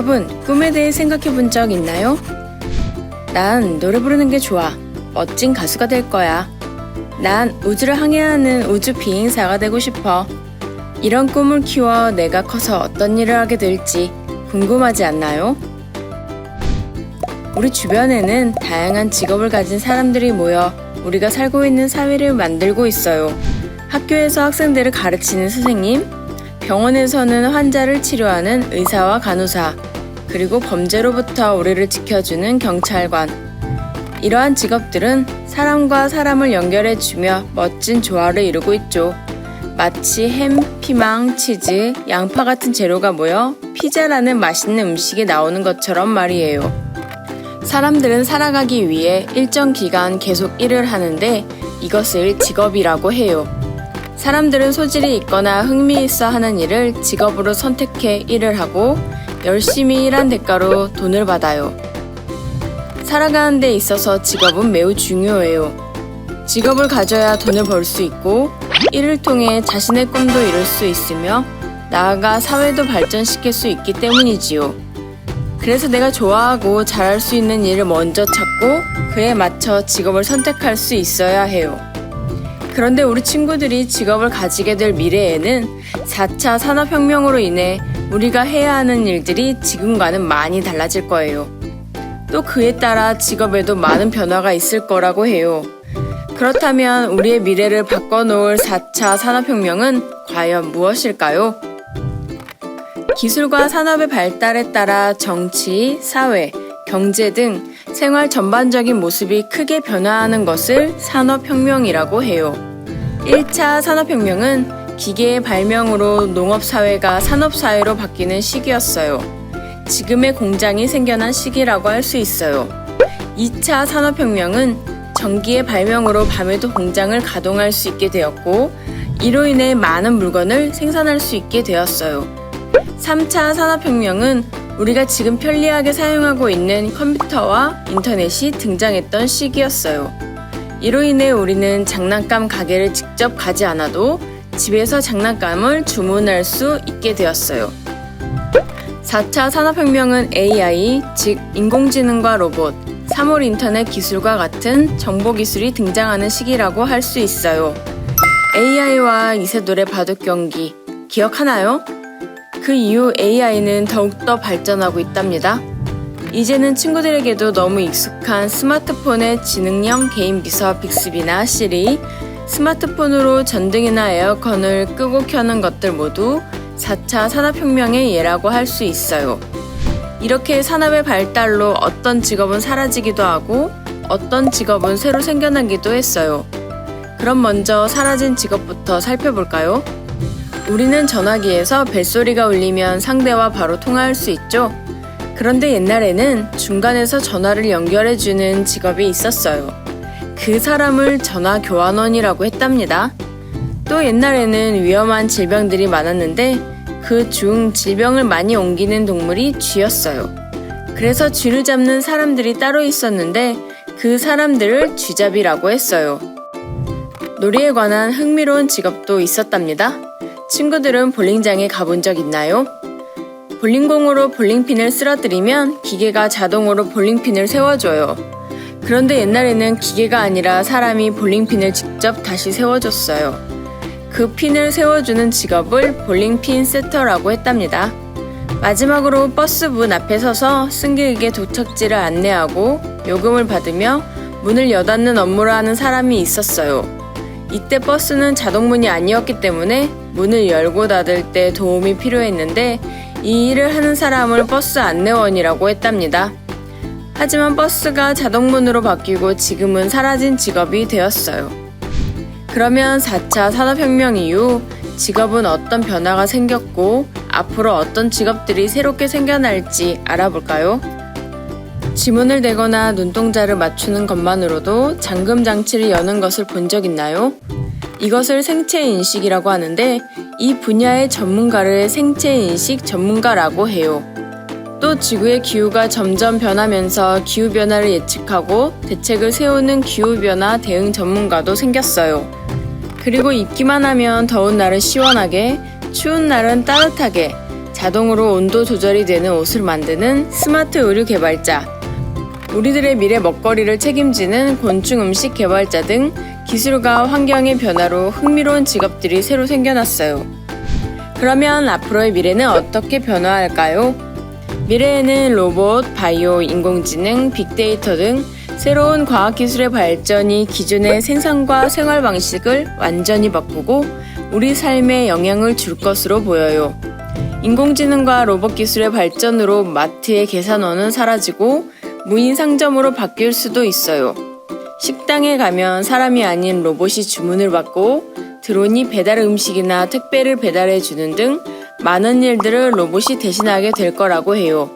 여러분, 꿈에 대해 생각해 본 적 있나요? 난 노래 부르는 게 좋아. 멋진 가수가 될 거야. 난 우주를 항해하는 우주 비행사가 되고 싶어. 이런 꿈을 키워 내가 커서 어떤 일을 하게 될지 궁금하지 않나요? 우리 주변에는 다양한 직업을 가진 사람들이 모여 우리가 살고 있는 사회를 만들고 있어요. 학교에서 학생들을 가르치는 선생님, 병원에서는 환자를 치료하는 의사와 간호사, 그리고 범죄로부터 우리를 지켜주는 경찰관. 이러한 직업들은 사람과 사람을 연결해주며 멋진 조화를 이루고 있죠. 마치 햄, 피망, 치즈, 양파 같은 재료가 모여 피자라는 맛있는 음식이 나오는 것처럼 말이에요. 사람들은 살아가기 위해 일정 기간 계속 일을 하는데 이것을 직업이라고 해요. 사람들은 소질이 있거나 흥미있어 하는 일을 직업으로 선택해 일을 하고 열심히 일한 대가로 돈을 받아요. 살아가는 데 있어서 직업은 매우 중요해요. 직업을 가져야 돈을 벌 수 있고 이를 통해 자신의 꿈도 이룰 수 있으며 나아가 사회도 발전시킬 수 있기 때문이지요. 그래서 내가 좋아하고 잘할 수 있는 일을 먼저 찾고 그에 맞춰 직업을 선택할 수 있어야 해요. 그런데 우리 친구들이 직업을 가지게 될 미래에는 4차 산업혁명으로 인해 우리가 해야 하는 일들이 지금과는 많이 달라질 거예요. 또 그에 따라 직업에도 많은 변화가 있을 거라고 해요. 그렇다면 우리의 미래를 바꿔놓을 4차 산업혁명은 과연 무엇일까요? 기술과 산업의 발달에 따라 정치, 사회, 경제 등 생활 전반적인 모습이 크게 변화하는 것을 산업혁명이라고 해요. 1차 산업혁명은 기계의 발명으로 농업사회가 산업사회로 바뀌는 시기였어요. 지금의 공장이 생겨난 시기라고 할 수 있어요. 2차 산업혁명은 전기의 발명으로 밤에도 공장을 가동할 수 있게 되었고 이로 인해 많은 물건을 생산할 수 있게 되었어요. 3차 산업혁명은 우리가 지금 편리하게 사용하고 있는 컴퓨터와 인터넷이 등장했던 시기였어요. 이로 인해 우리는 장난감 가게를 직접 가지 않아도 집에서 장난감을 주문할 수 있게 되었어요. 4차 산업혁명은 AI, 즉 인공지능과 로봇, 3월 인터넷 기술과 같은 정보기술이 등장하는 시기라고 할 수 있어요. AI와 이세돌의 바둑 경기 기억하나요? 그 이후 AI는 더욱더 발전하고 있답니다. 이제는 친구들에게도 너무 익숙한 스마트폰의 지능형 개인 비서 빅스비나 시리, 스마트폰으로 전등이나 에어컨을 끄고 켜는 것들 모두 4차 산업혁명의 예라고 할 수 있어요. 이렇게 산업의 발달로 어떤 직업은 사라지기도 하고 어떤 직업은 새로 생겨나기도 했어요. 그럼 먼저 사라진 직업부터 살펴볼까요? 우리는 전화기에서 벨소리가 울리면 상대와 바로 통화할 수 있죠. 그런데 옛날에는 중간에서 전화를 연결해주는 직업이 있었어요. 그 사람을 전화교환원이라고 했답니다. 또 옛날에는 위험한 질병들이 많았는데 그 중 질병을 많이 옮기는 동물이 쥐였어요. 그래서 쥐를 잡는 사람들이 따로 있었는데 그 사람들을 쥐잡이라고 했어요. 놀이에 관한 흥미로운 직업도 있었답니다. 친구들은 볼링장에 가본 적 있나요? 볼링공으로 볼링핀을 쓰러뜨리면 기계가 자동으로 볼링핀을 세워줘요. 그런데 옛날에는 기계가 아니라 사람이 볼링핀을 직접 다시 세워줬어요. 그 핀을 세워주는 직업을 볼링핀 세터라고 했답니다. 마지막으로 버스 문 앞에 서서 승객에게 도착지를 안내하고 요금을 받으며 문을 여닫는 업무를 하는 사람이 있었어요. 이때 버스는 자동문이 아니었기 때문에 문을 열고 닫을 때 도움이 필요했는데 이 일을 하는 사람을 버스 안내원이라고 했답니다. 하지만 버스가 자동문으로 바뀌고 지금은 사라진 직업이 되었어요. 그러면 4차 산업혁명 이후 직업은 어떤 변화가 생겼고 앞으로 어떤 직업들이 새롭게 생겨날지 알아볼까요? 지문을 대거나 눈동자를 맞추는 것만으로도 잠금 장치를 여는 것을 본 적 있나요? 이것을 생체인식이라고 하는데 이 분야의 전문가를 생체인식 전문가라고 해요. 또 지구의 기후가 점점 변하면서 기후변화를 예측하고 대책을 세우는 기후변화 대응 전문가도 생겼어요. 그리고 입기만 하면 더운 날은 시원하게, 추운 날은 따뜻하게 자동으로 온도 조절이 되는 옷을 만드는 스마트 의류 개발자, 우리들의 미래 먹거리를 책임지는 곤충 음식 개발자 등 기술과 환경의 변화로 흥미로운 직업들이 새로 생겨났어요. 그러면 앞으로의 미래는 어떻게 변화할까요? 미래에는 로봇, 바이오, 인공지능, 빅데이터 등 새로운 과학기술의 발전이 기존의 생산과 생활 방식을 완전히 바꾸고 우리 삶에 영향을 줄 것으로 보여요. 인공지능과 로봇 기술의 발전으로 마트의 계산원은 사라지고 무인 상점으로 바뀔 수도 있어요. 식당에 가면 사람이 아닌 로봇이 주문을 받고 드론이 배달 음식이나 택배를 배달해 주는 등 많은 일들을 로봇이 대신하게 될 거라고 해요.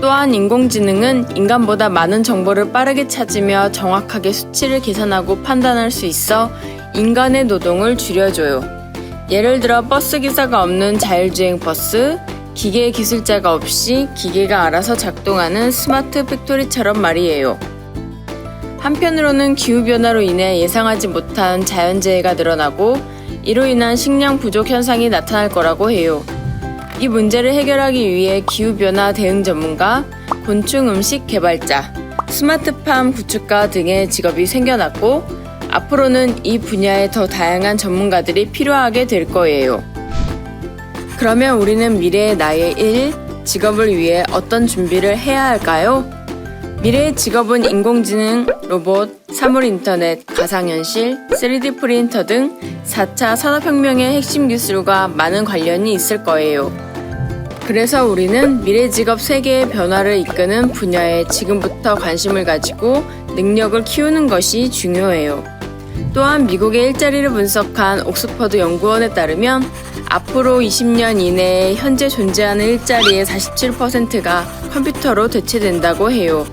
또한 인공지능은 인간보다 많은 정보를 빠르게 찾으며 정확하게 수치를 계산하고 판단할 수 있어 인간의 노동을 줄여줘요. 예를 들어 버스 기사가 없는 자율주행 버스, 기계 기술자가 없이 기계가 알아서 작동하는 스마트 팩토리처럼 말이에요. 한편으로는 기후변화로 인해 예상하지 못한 자연재해가 늘어나고 이로 인한 식량 부족 현상이 나타날 거라고 해요. 이 문제를 해결하기 위해 기후변화 대응 전문가, 곤충 음식 개발자, 스마트팜 구축가 등의 직업이 생겨났고 앞으로는 이 분야에 더 다양한 전문가들이 필요하게 될 거예요. 그러면 우리는 미래의 나의 일, 직업을 위해 어떤 준비를 해야 할까요? 미래의 직업은 인공지능, 로봇, 사물인터넷, 가상현실, 3D 프린터 등 4차 산업혁명의 핵심 기술과 많은 관련이 있을 거예요. 그래서 우리는 미래 직업 세계의 변화를 이끄는 분야에 지금부터 관심을 가지고 능력을 키우는 것이 중요해요. 또한 미국의 일자리를 분석한 옥스퍼드 연구원에 따르면 앞으로 20년 이내에 현재 존재하는 일자리의 47%가 컴퓨터로 대체된다고 해요.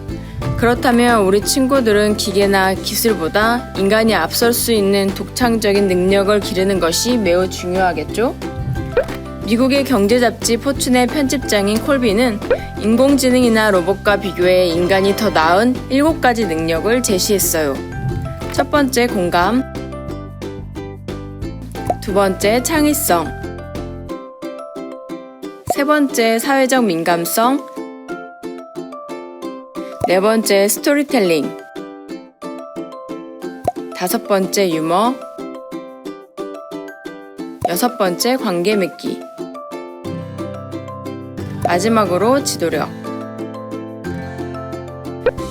그렇다면 우리 친구들은 기계나 기술보다 인간이 앞설 수 있는 독창적인 능력을 기르는 것이 매우 중요하겠죠? 미국의 경제잡지 포춘의 편집장인 콜비는 인공지능이나 로봇과 비교해 인간이 더 나은 7가지 능력을 제시했어요. 첫 번째, 공감. 두 번째, 창의성. 세 번째, 사회적 민감성. 네 번째, 스토리텔링. 다섯 번째, 유머. 여섯 번째, 관계 맺기. 마지막으로 지도력.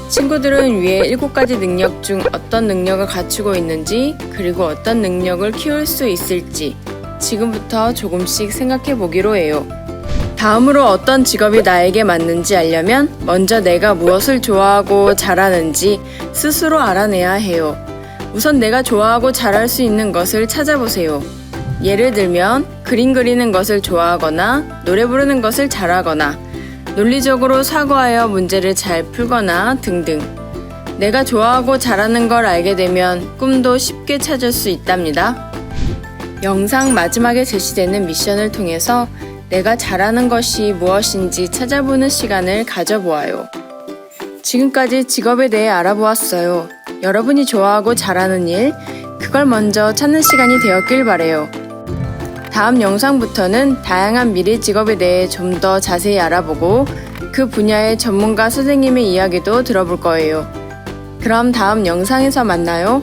친구들은 위에 7가지 능력 중 어떤 능력을 갖추고 있는지, 그리고 어떤 능력을 키울 수 있을지 지금부터 조금씩 생각해 보기로 해요. 다음으로 어떤 직업이 나에게 맞는지 알려면 먼저 내가 무엇을 좋아하고 잘하는지 스스로 알아내야 해요. 우선 내가 좋아하고 잘할 수 있는 것을 찾아보세요. 예를 들면 그림 그리는 것을 좋아하거나 노래 부르는 것을 잘하거나 논리적으로 사고하여 문제를 잘 풀거나 등등. 내가 좋아하고 잘하는 걸 알게 되면 꿈도 쉽게 찾을 수 있답니다. 영상 마지막에 제시되는 미션을 통해서 내가 잘하는 것이 무엇인지 찾아보는 시간을 가져보아요. 지금까지 직업에 대해 알아보았어요. 여러분이 좋아하고 잘하는 일, 그걸 먼저 찾는 시간이 되었길 바래요. 다음 영상부터는 다양한 미래 직업에 대해 좀 더 자세히 알아보고 그 분야의 전문가 선생님의 이야기도 들어볼 거예요. 그럼 다음 영상에서 만나요.